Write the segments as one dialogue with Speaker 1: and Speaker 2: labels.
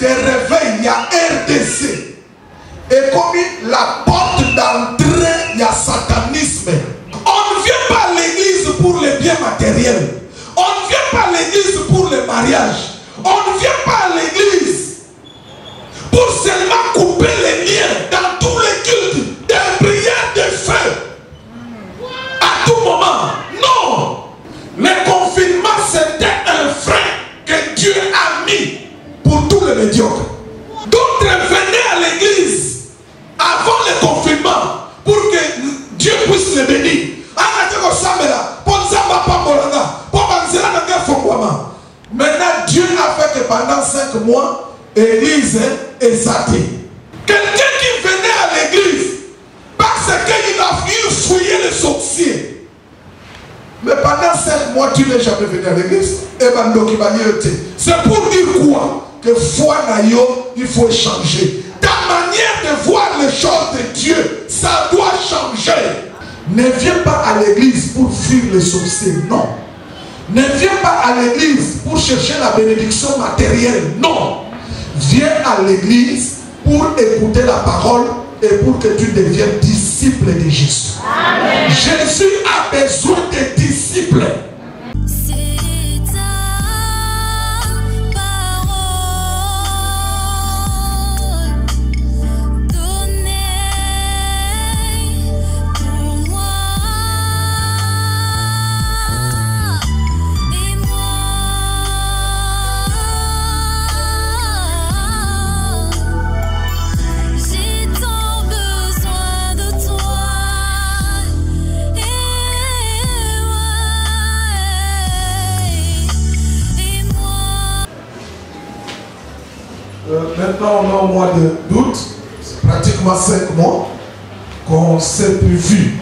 Speaker 1: de réveil, il y a RDC. Et comme la porte d'entrée, il y a satanisme. On ne vient pas à l'église pour les biens matériels. On ne vient pas à l'église pour le mariage. On ne vient pas à l'église pour seulement couper les liens dans tous les cultes, des prières de feu. À tout moment. Non. Le confinement, c'était un frein que Dieu a mis pour tous les médiocres. D'autres venaient à l'église avant le confinement pour que Dieu puisse les bénir. Maintenant, Dieu a fait que pendant 5 mois, l'église est satie. Quelqu'un qui venait à l'église parce qu'il a fouillé les sorciers. Mais pendant 5 mois, tu n'es jamais venu à l'église. C'est pour dire quoi? Que foi naïo, il faut changer. Ta manière de voir les choses de Dieu, ça doit changer. Ne viens pas à l'église pour fuir les sorciers, non. Ne viens pas à l'église pour chercher la bénédiction matérielle, non. Viens à l'église pour écouter la parole et pour que tu deviennes disciple de Jésus. Amen. Jésus a besoin de disciples. Maintenant, on est au mois d'août, c'est pratiquement 5 mois qu'on ne s'est plus vu.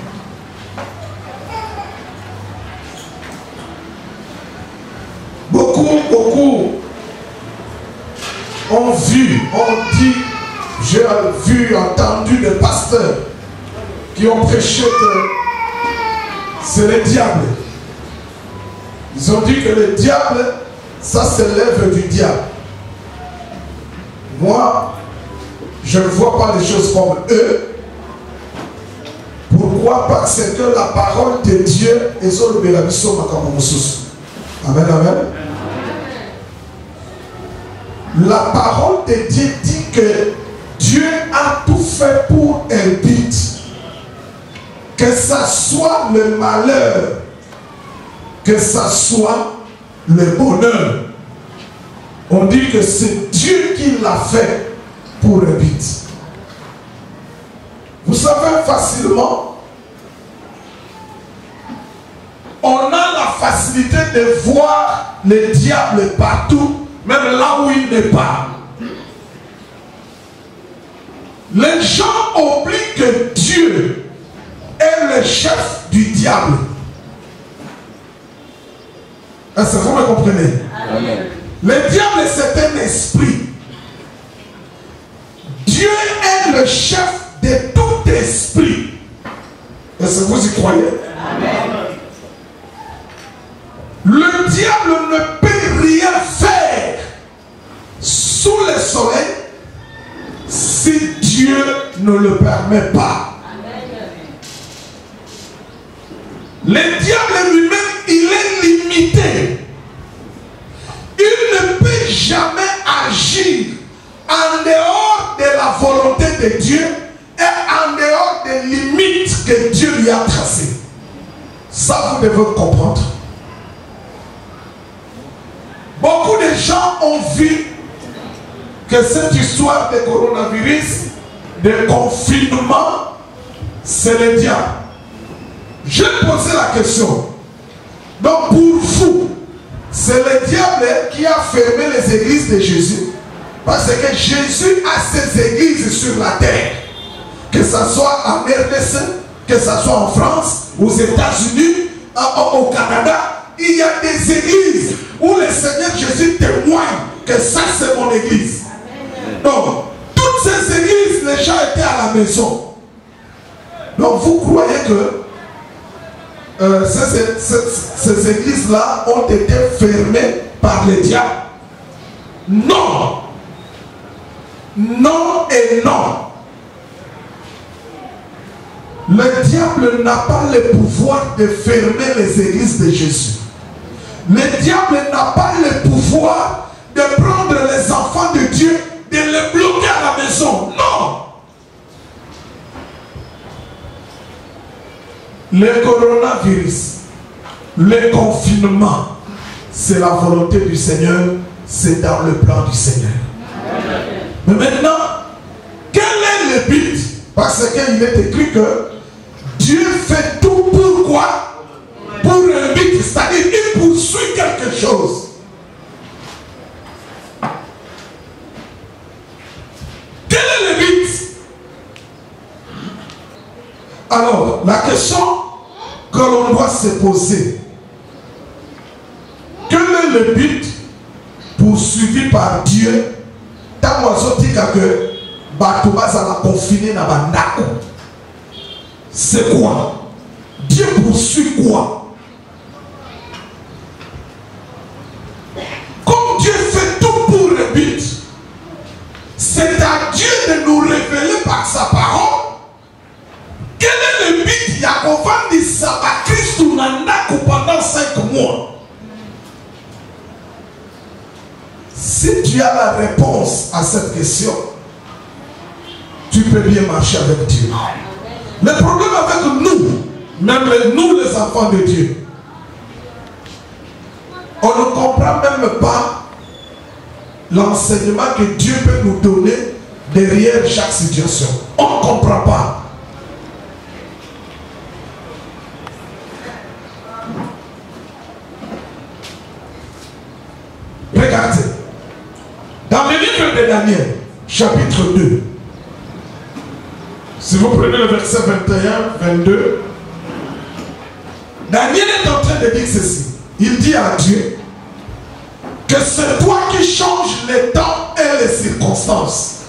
Speaker 1: Beaucoup ont vu, ont dit, j'ai vu, entendu des pasteurs qui ont prêché que c'est le diable. Ils ont dit que le diable, ça c'est l'œuvre du diable. Moi, je ne vois pas les choses comme eux. Pourquoi? Parce que la parole de Dieu est sur le bénédiction makamomosus. Amen, amen. La parole de Dieu dit que Dieu a tout fait pour un but. Que ça soit le malheur, que ça soit le bonheur. On dit que c'est Dieu qui l'a fait pour un but. Vous savez facilement, on a la facilité de voir le diable partout, même là où il n'est pas. Les gens oublient que Dieu est le chef du diable. Est-ce que vous me comprenez? Amen. Le diable, c'est un esprit. Dieu est le chef de tout esprit. Est-ce que vous y croyez? Amen. Le diable ne peut rien faire sous le soleil si Dieu ne le permet pas. Amen. Le diable lui-même, il est limité. Il ne peut jamais agir en dehors de la volonté de Dieu et en dehors des limites que Dieu lui a tracées. Ça, vous devez comprendre. Beaucoup de gens ont vu que cette histoire de coronavirus, de confinement, c'est le diable. Je posé la question. Donc pour vous, c'est le diable qui a fermé les églises de Jésus. Parce que Jésus a ses églises sur la terre. Que ce soit en RDC, que ce soit en France, aux États-Unis, au Canada, il y a des églises où le Seigneur Jésus témoigne que ça c'est mon église. Donc, toutes ces églises, les gens étaient à la maison. Donc, vous croyez que ces églises-là ont été fermées par le diable? Non! Non et non. Le diable n'a pas le pouvoir de fermer les églises de Jésus. Le diable n'a pas le pouvoir de prendre les enfants de Dieu, de les bloquer à la maison. Non. Le coronavirus, le confinement, c'est la volonté du Seigneur, c'est dans le plan du Seigneur. Mais maintenant, quel est le but? Parce qu'il est écrit que Dieu fait tout pour quoi? Pour un but, c'est-à-dire il poursuit quelque chose. Quel est le but? Alors, la question que l'on doit se poser, quel est le but poursuivi par Dieu tant que Batouba a confiné dans Bandako? C'est quoi? Dieu poursuit quoi? Comme Dieu fait tout pour le but, c'est à Dieu de nous révéler par sa parole. Quel est le but? Il y a qu'on va dire ça à Christ ou Nandako pendant 5 mois. Si tu as la réponse à cette question, tu peux bien marcher avec Dieu. Le problème avec nous, même nous les enfants de Dieu, on ne comprend même pas l'enseignement que Dieu peut nous donner derrière chaque situation. On ne comprend pas. Regardez, dans le livre de Daniel, chapitre 2, si vous prenez le verset 21, 22, Daniel est en train de dire ceci. Il dit à Dieu que c'est toi qui changes les temps et les circonstances.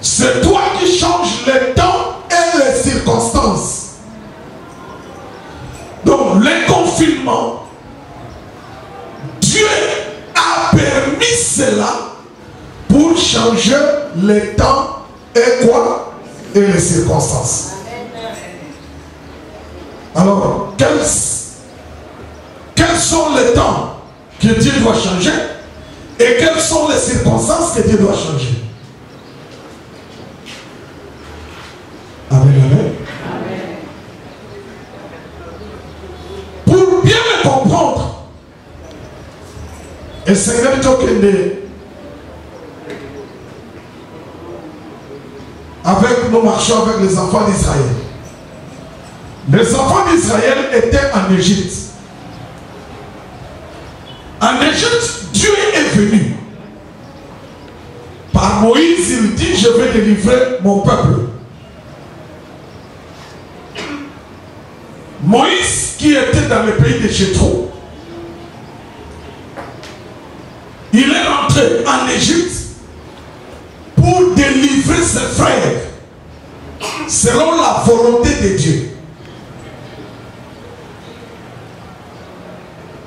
Speaker 1: C'est toi qui changes les temps et les circonstances. Donc, le confinement, Dieu a permis cela pour changer les temps et quoi? Et les circonstances. Alors, quels sont les temps que Dieu doit changer et quelles sont les circonstances que Dieu doit changer? Amen, amen. Pour bien le comprendre, et c'est même avec nous marchons avec les enfants d'Israël. Les enfants d'Israël étaient en Égypte. En Égypte, Dieu est venu. Par Moïse, il dit, je vais délivrer mon peuple. Moïse, qui était dans le pays de Jéthro, il est rentré en Égypte pour délivrer ses frères selon la volonté de Dieu.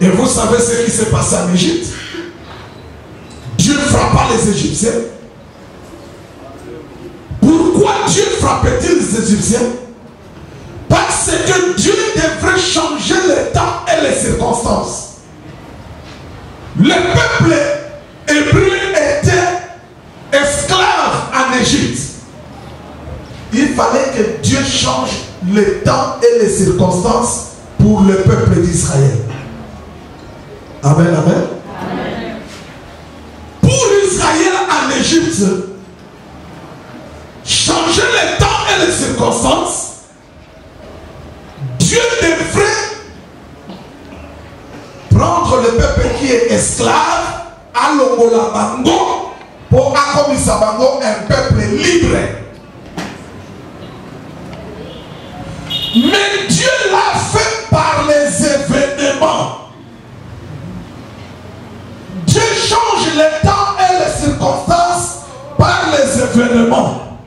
Speaker 1: Et vous savez ce qui s'est passé en Égypte? Dieu frappa les Égyptiens. Pourquoi Dieu frappait-il les Égyptiens? Parce que Dieu devrait changer les temps et les circonstances. Le peuple hébreu était esclave en Égypte. Il fallait que Dieu change les temps et les circonstances pour le peuple d'Israël. Amen, amen. Amen. Pour Israël en Égypte, changer les temps et les circonstances, Dieu devrait prendre le peuple qui est esclave à l'Ongola Bango pour accomplir Bango un peuple libre. Mais Dieu l'a fait par les événements. Dieu change les temps et les circonstances par les événements.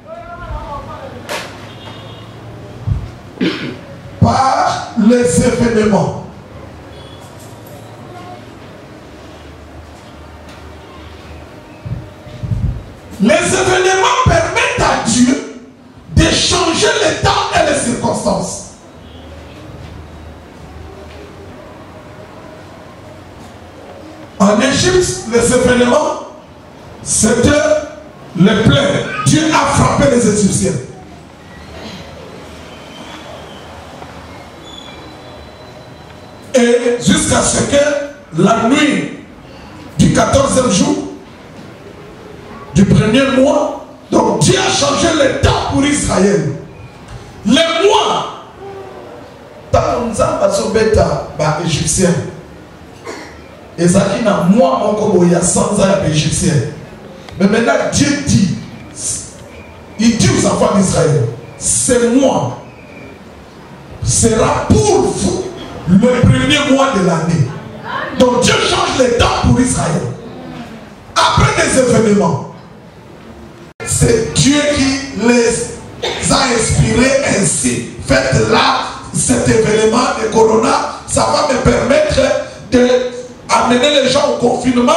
Speaker 1: Par les événements. Les événements permettent à Dieu de changer les temps et les circonstances. En Égypte, les événements, c'était les plaies. Dieu a frappé les Égyptiens. Et jusqu'à ce que la nuit du 14e jour, du premier mois, donc Dieu a changé le temps pour Israël. Les mois, tant que Égyptien. Et ça qui n'a moi encore il y a 100 ans égyptien. Mais maintenant Dieu dit, il dit aux enfants d'Israël, c'est moi, sera pour vous le premier mois de l'année. Donc Dieu change les temps pour Israël. Après des événements, c'est Dieu qui les a inspirés ainsi. Faites là cet événement de Corona, ça va me permettre de amener les gens au confinement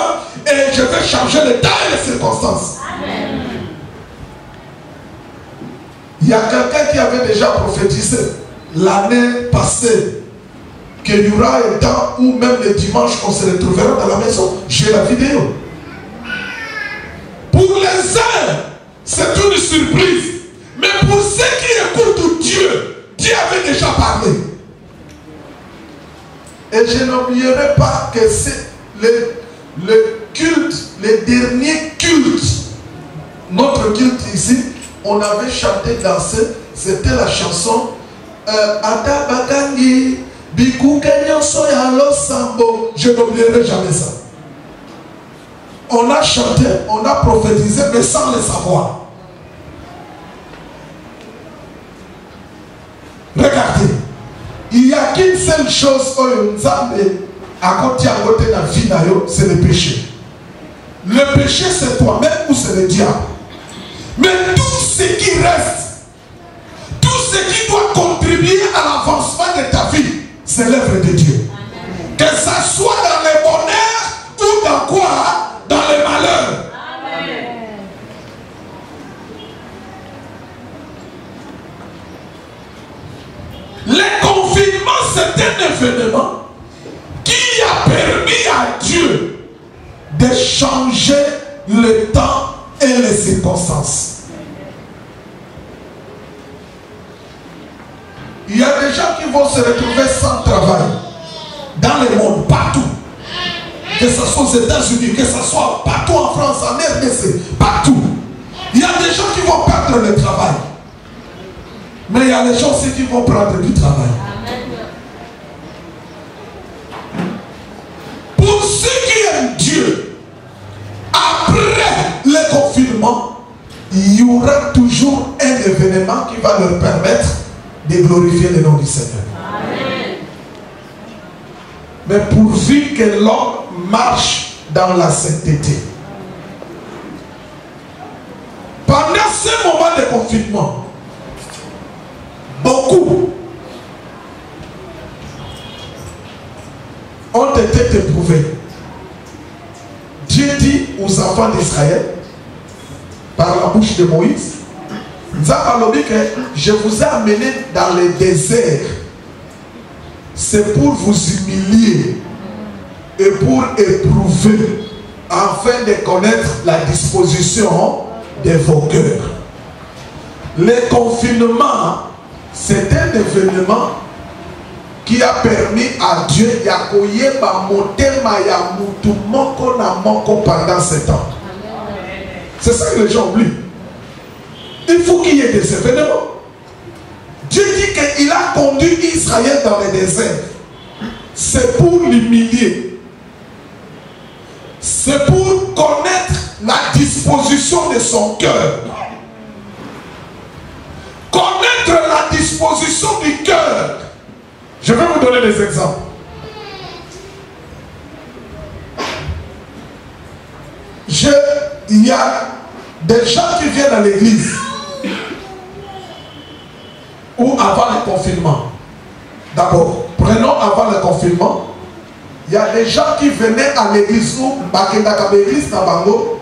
Speaker 1: et je vais changer le temps et les circonstances. Amen. Il y a quelqu'un qui avait déjà prophétisé l'année passée qu'il y aura un temps où même le dimanche on se retrouvera dans la maison. J'ai la vidéo. Pour les uns, c'est une surprise. Mais pour ceux qui écoutent Dieu, Dieu avait déjà parlé. Et je n'oublierai pas que c'est le culte, le dernier culte. Notre culte ici, on avait chanté, dansé, c'était la chanson Adabagangi, Biku Kenyan Soyalo Sambo. Je n'oublierai jamais ça. On a chanté, on a prophétisé, mais sans le savoir. Regardez. Il n'y a qu'une seule chose c'est le péché. Le péché c'est toi-même ou c'est le diable. Mais tout ce qui reste, tout ce qui doit contribuer à l'avancement de ta vie, c'est l'œuvre de Dieu. Amen. Que ça soit dans les bonheurs ou dans quoi? Dans les malheurs. Amen. Les confinements, c'est un événement qui a permis à Dieu de changer le temps et les circonstances. Il y a des gens qui vont se retrouver sans travail dans le monde, partout. Que ce soit aux États-Unis, que ce soit partout en France, en RDC, partout. Il y a des gens qui vont perdre le travail. Mais il y a les gens aussi qui vont prendre du travail. Pour ceux qui aiment Dieu, après le confinement, il y aura toujours un événement qui va leur permettre de glorifier le nom du Seigneur. Amen. Mais pourvu que l'homme marche dans la sainteté. Pendant ce moment de confinement, beaucoup ont été éprouvés. Dieu dit aux enfants d'Israël, par la bouche de Moïse, je vous ai amené dans le désert. C'est pour vous humilier et pour éprouver, afin de connaître la disposition de vos cœurs. Le confinement, c'est un événement qui a permis à Dieu pendant ce temps. C'est ça que les gens oublient. Il faut qu'il y ait des événements. Dieu dit qu'il a conduit Israël dans le désert. C'est pour l'humilier. C'est pour connaître la disposition de son cœur. Connaître la disposition du cœur. Je vais vous donner des exemples. Il y a des gens qui viennent à l'église ou avant le confinement. D'abord, prenons avant le confinement. Il y a des gens qui venaient à l'église ou l'église Nabango.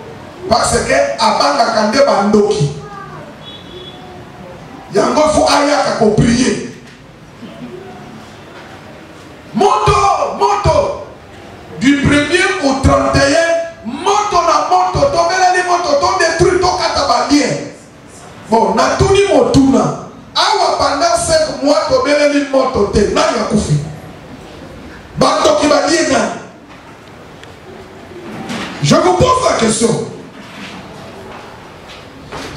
Speaker 1: Parce que abanga kande bandoki. Yango faut ayaka ko prier. Moto. Du 1er au 31, moto na moto, tomela moto, to détruit to katabalien. Bon, na tout ni motuna. Awa pendant 5 mois, tomela moto te, na ya kufi. Bando ki balien na. Je vous pose la question.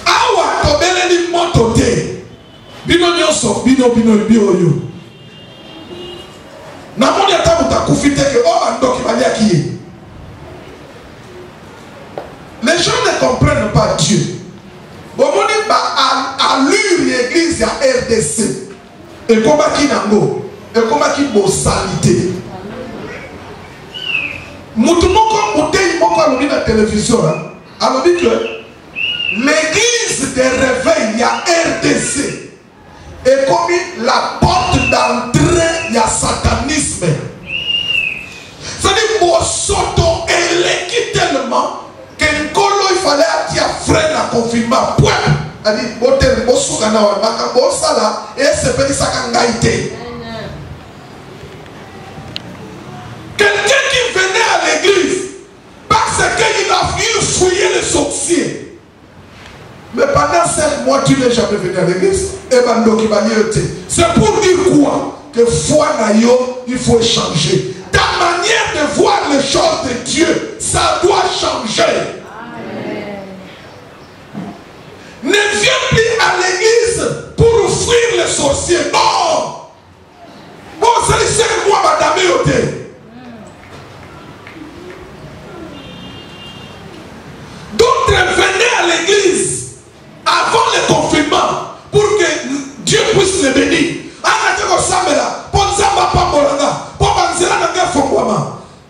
Speaker 1: Awa tomela moto te. Bino nyonso, bino yo. Na moni ata muta kufite ke o bando ki balia ki. Les gens ne comprennent pas Dieu. Bon moni ba allure l'église à RDC. Et comment qui nango, et comment qui bossalité. Mutu moko mutei moko alobi na télévision alobi que l'église des réveils ya RDC est comme la porte d'entrée, il y a satanisme. C'est-à-dire que Soto est tellement que Nkolo il fallait attirer frère la confinement. Point. Il dit, botel bosukana wa makambo sala et c'est fait ça kangaïté. Quelqu'un qui venait à l'église parce qu'il a voulu fouiller les sorciers. Mais pendant 5 mois, tu n'es jamais venu à l'église. C'est pour dire quoi? Que foi naïo, il faut changer. Ta manière de voir les choses de Dieu, ça doit changer. Amen. Ne viens plus à l'église pour fuir les sorciers. Non! Bon, c'est 5 mois, madame Yoté. D'autres venaient à l'église avant le confinement pour que Dieu puisse les bénir.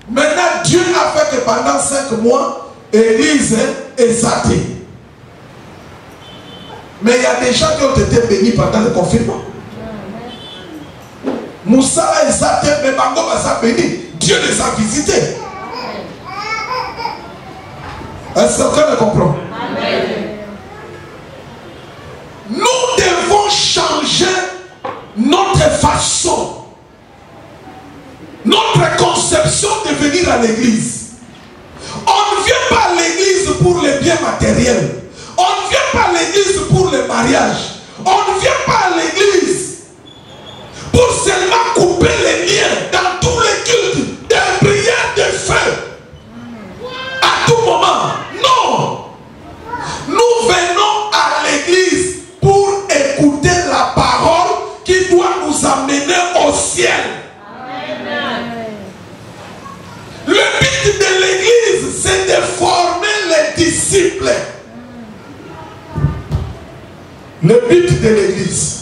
Speaker 1: Maintenant, Dieu a fait que pendant 5 mois, Élise est zaté. Mais il y a des gens qui ont été bénis pendant le confinement. Moussa est zaté, mais Bango va béni. Dieu les a visités. Est-ce que quelqu'un comprend? Nous devons changer notre façon, notre conception de venir à l'église. On ne vient pas à l'église pour les biens matériels. On ne vient pas à l'église pour le mariage. On ne vient pas à l'église pour seulement couper les liens dans tous les cultes, des prières de feu. À tout moment. Non. Nous venons à l'église pour écouter la parole qui doit nous amener au ciel. Amen. Le but de l'église, c'est de former les disciples. Le but de l'église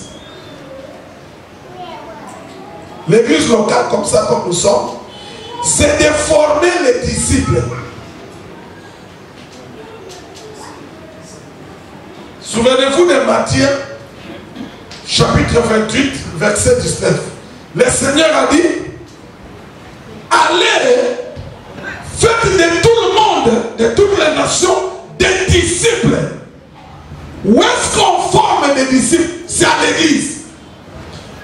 Speaker 1: locale comme ça, comme nous sommes, c'est de former les disciples. Souvenez-vous de Matthieu, chapitre 28, verset 19. Le Seigneur a dit, allez, faites de tout le monde, de toutes les nations, des disciples. Où est-ce qu'on forme des disciples? C'est à l'église.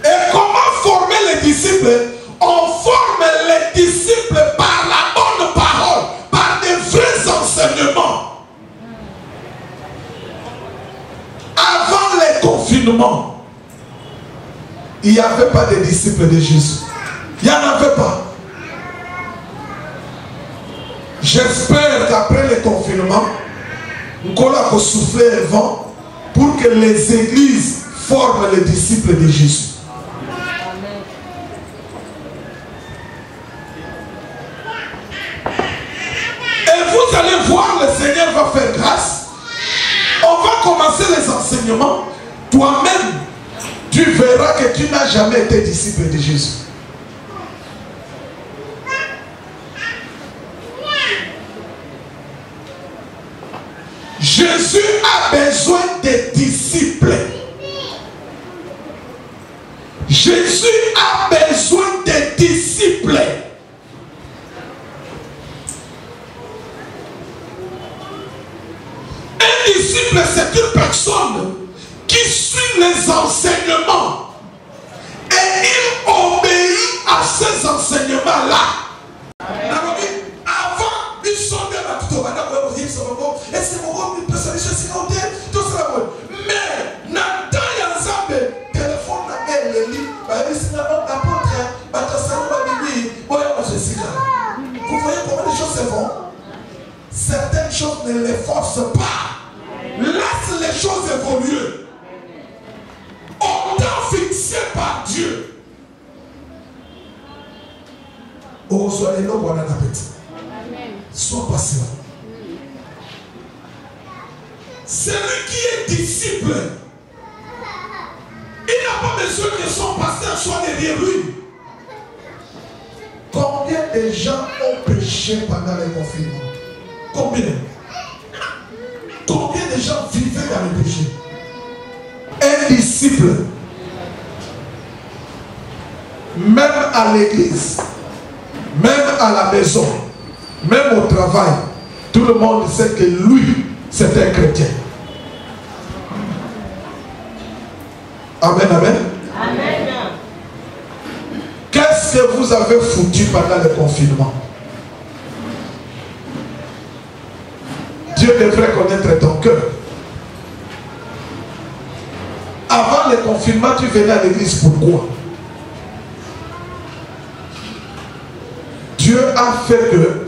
Speaker 1: Et comment former les disciples? On forme les disciples par la bonne parole, par des vrais enseignements. Avant les confinements, il n'y avait pas de disciples de Jésus. Il n'y en avait pas. J'espère qu'après le confinement, nous allons souffler le vent pour que les églises forment les disciples de Jésus. Et vous allez voir, le Seigneur va faire grâce. On va commencer les enseignements. Toi-même, tu verras que tu n'as jamais été disciple de Jésus. Jésus a besoin de disciples. Jésus a besoin de disciples. c'est une personne qui suit les enseignements et il obéit à ces enseignements-là. Avant, il sondait la tuto, mais Nathan Yazambe, téléphone à elle, vous voyez comment les choses se font? Certaines choses ne les forcent pas. Laisse les choses évoluer. Au temps fixé par Dieu. Oh, soyez là, bon appétit. Sois patient. Celui qui est disciple, il n'a pas besoin que son pasteur soit derrière lui. Combien de gens ont péché pendant le confinement? Combien? Combien de gens vivaient dans le péché? Un disciple, même à l'église, même à la maison, même au travail, tout le monde sait que lui, c'est un chrétien. Amen, amen. Amen. Qu'est-ce que vous avez foutu pendant le confinement? Dieu devrait connaître ton cœur. Avant le confinement, tu venais à l'église, pourquoi? Dieu a fait que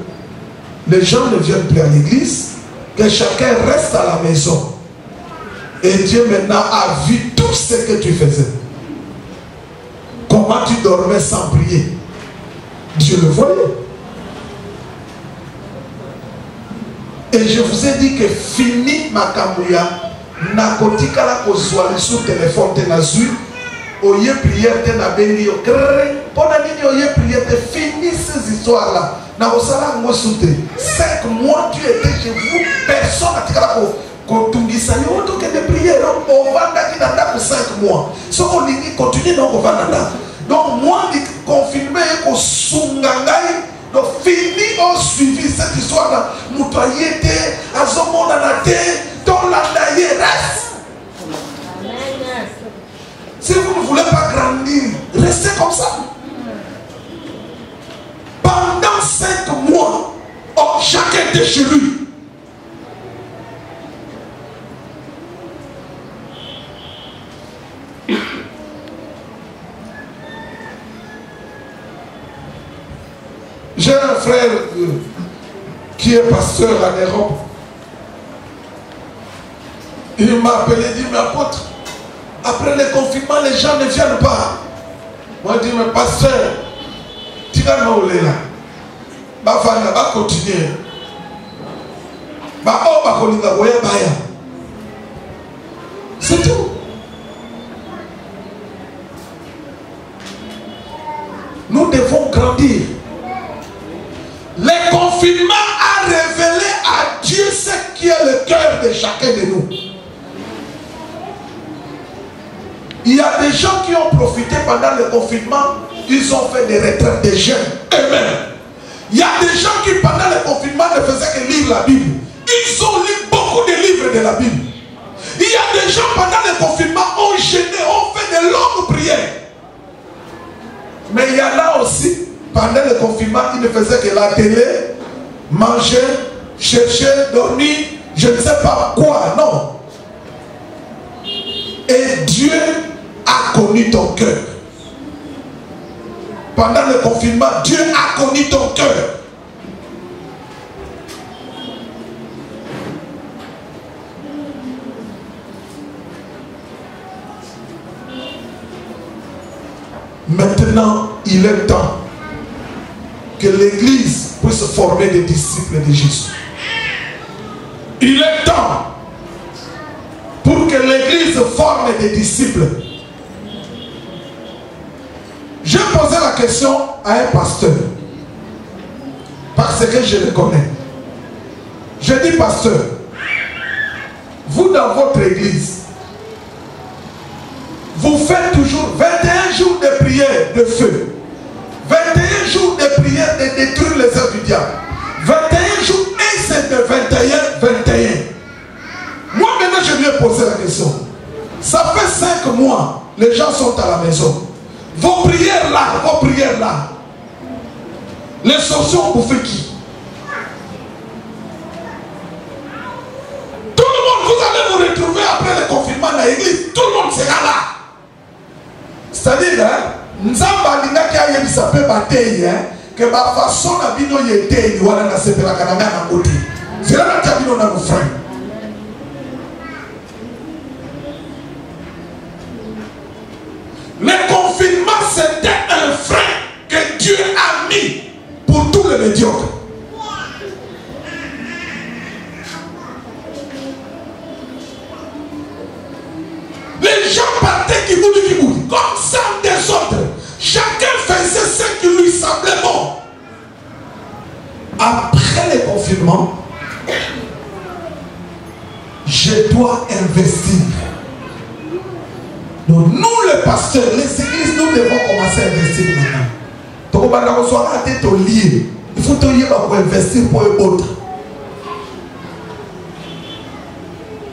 Speaker 1: les gens ne viennent plus à l'église, que chacun reste à la maison. Et Dieu maintenant a vu tout ce que tu faisais. Comment tu dormais sans prier. Dieu le voyait. Et je vous ai dit que fini ma kamouya, nakotika la kozwali sous téléphone te nazui, oye prière te na bengi yo krrr, pona nini oye prière te, fini ces histoires là. Na osala ngo soute. 5 mois tu étais chez vous, personne n'a tika ko tungisa yo to que de prière, on va ndaki nanda pour 5 mois. So on dit continue donc on va nanda. Donc moi dit confirmer ko sungangai. Donc fini ont suivi cette histoire-là. Moutoyété, azomonanate, ton landaye reste. Si vous ne voulez pas grandir, restez comme ça. Pendant 5 mois, chacun était chez lui. J'ai un frère qui est pasteur en Europe. Il m'a appelé, il dit, mais apôtre, après le confinement, les gens ne viennent pas. Moi, je dis, mais pasteur, tu vas nous aller là. Va continuer. C'est tout. Nous devons grandir. Le confinement a révélé à Dieu ce qui est le cœur de chacun de nous. Il y a des gens qui ont profité pendant le confinement, ils ont fait des retraites de jeunes eux-mêmes. Il y a des gens qui pendant le confinement ne faisaient que lire la Bible. Ils ont lu beaucoup de livres de la Bible. Il y a des gens pendant le confinement ont jeûné, ont fait de longues prières. Mais il y en a aussi, pendant le confinement, ils ne faisaient que la télé, manger, chercher, dormir, je ne sais pas quoi, non. Et Dieu a connu ton cœur. Pendant le confinement, Dieu a connu ton cœur. Maintenant, il est temps que l'Église puisse former des disciples de Jésus. Il est temps pour que l'Église forme des disciples. J'ai posé la question à un pasteur parce que je le connais. Je dis, pasteur, vous dans votre église, vous faites toujours 21 jours de prière de feu, 21 jours de prière de détruire les œuvres du diable, 21 jours et c'est de 21. Moi maintenant je lui ai poser la question. Ça fait 5 mois, les gens sont à la maison. Vos prières là, les solutions pour faire qui? Tout le monde, vous allez vous retrouver après le confinement dans l'église, tout le monde sera là. C'est-à-dire, Nzamba lingaki ayebi sape batei que ma façon na bino yete wana na sepela kananga na côté. C'est là que bino na nos frères. Le confinement, c'était un frein que Dieu a mis pour tous les médiocres. Les gens partaient qui boudent, comme ça des autres. Chacun faisait ce qui lui semblait bon. Après le confinement, je dois investir. Donc nous les pasteurs, les églises, nous devons commencer à investir maintenant. Donc on va recevoir la tête au lié. Il faut investir pour eux autres.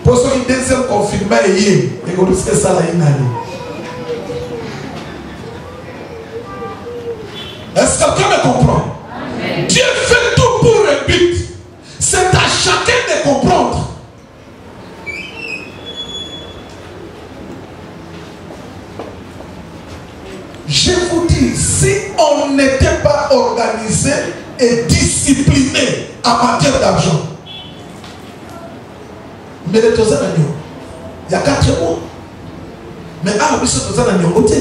Speaker 1: Pour ceux qui deuxième confinement et qu'on risque ça là une année. Est-ce que quelqu'un me comprend? Amen. Dieu fait tout pour un but. C'est à chacun de comprendre. Je vous dis, si on n'était pas organisé et discipliné en matière d'argent, mais les tozans agneaux, il y a 4 mois. Mais à la mission tozans agneaux côté.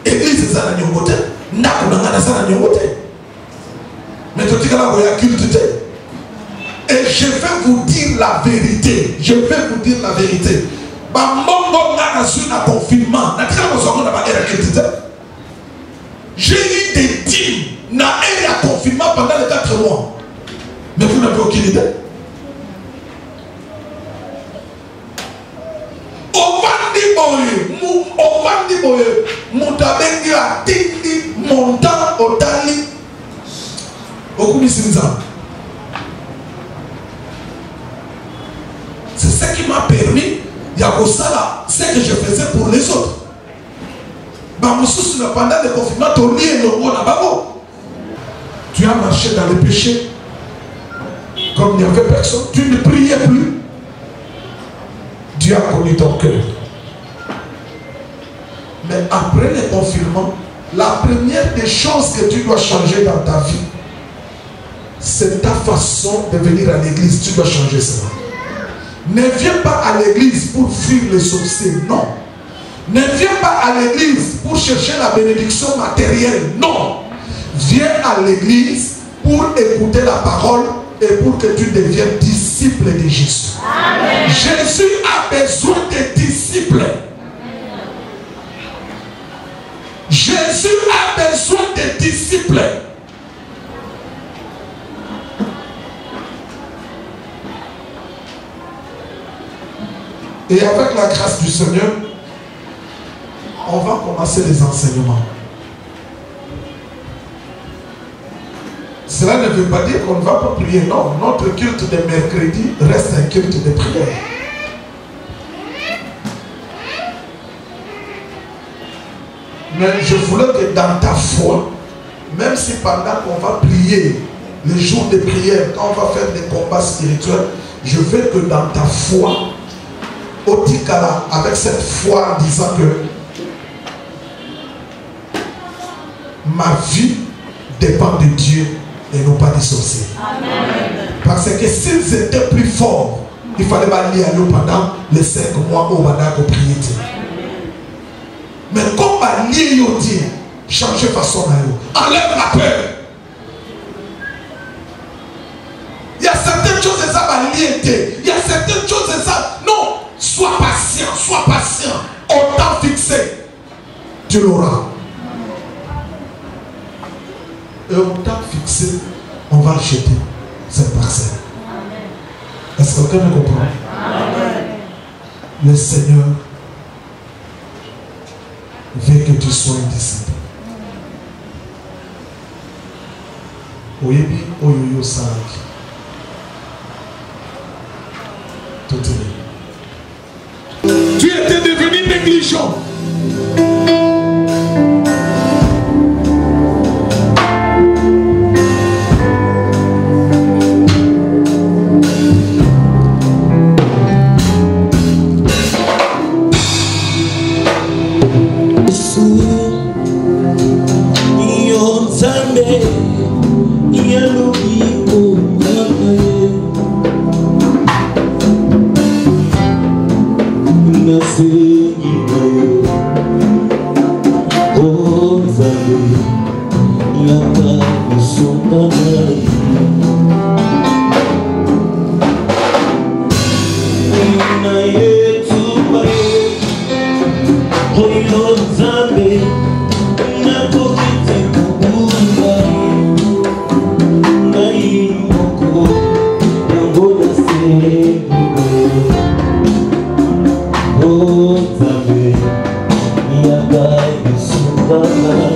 Speaker 1: Église tozans agneaux côté. N'a qu'on a tozans agneaux côté. Mais tu dis que là il y a culte. Et je vais vous dire la vérité. Je vais vous dire la vérité. J'ai eu des dîmes dans un confinement pendant les 4 mois. Mais vous n'avez aucune idée. C'est ce qui m'a permis. Il y a ça, c'est ce que je faisais pour les autres. Pendant le confinement, tu as marché dans le péché. Comme il n'y avait personne, tu ne priais plus. Dieu a connu ton cœur. Mais après le confinement, la première des choses que tu dois changer dans ta vie, c'est ta façon de venir à l'église. Tu dois changer cela. Ne viens pas à l'église pour fuir les sorciers, non. Ne viens pas à l'église pour chercher la bénédiction matérielle, non. Viens à l'église pour écouter la parole et pour que tu deviennes disciple de Jésus. Amen. Jésus a besoin de disciples. Jésus a besoin de disciples. Et avec la grâce du Seigneur, on va commencer les enseignements. Cela ne veut pas dire qu'on ne va pas prier. Non, notre culte de mercredi reste un culte de prière. Mais je voulais que dans ta foi, même si pendant qu'on va prier, les jours de prière, quand on va faire des combats spirituels, je veux que dans ta foi, Otikala, avec cette foi en disant que ma vie dépend de Dieu et non pas des sorciers. Amen. Parce que s'ils étaient plus forts, il fallait pas aller à l'eau pendant les 5 mois où on va prier. Mais comme on va lier Dieu, changer façon à l'eau, enlève la peur. Il y a certaines choses et ça va lier. Il y a certaines choses et ça. Non, sois patient. Au temps fixé, tu l'auras. Et au temps fixé, on va acheter cette parcelle. Est-ce que quelqu'un me comprend? Amen. Le Seigneur veut que tu sois un disciple. Oyebi oyoyo sanki. Tu étais devenu négligent.
Speaker 2: Oh,